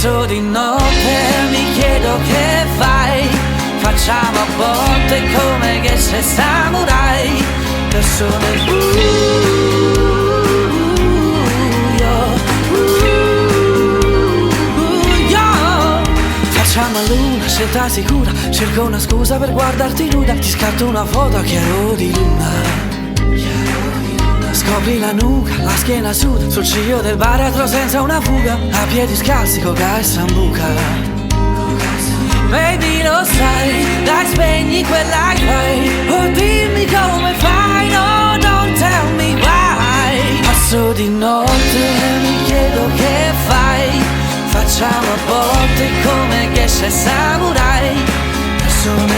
Passo di notte, mi chiedo che fai. Facciamo a botte come Geisha e samurai. Persone facciamo a luna, scelta sicura. Cerco una scusa per guardarti nuda. Ti scatto una foto a chiaro di luna. Scopri la nuca, la schiena suda. Sul ciglio del baratro senza una fuga. A piedi scalzi, coca e sambuca. Baby lo sai, dai spegni quella che fai. Oh dimmi come fai, no don't tell me why. Passo di notte, mi chiedo che fai. Facciamo a botte come Geisha e samurai. Persone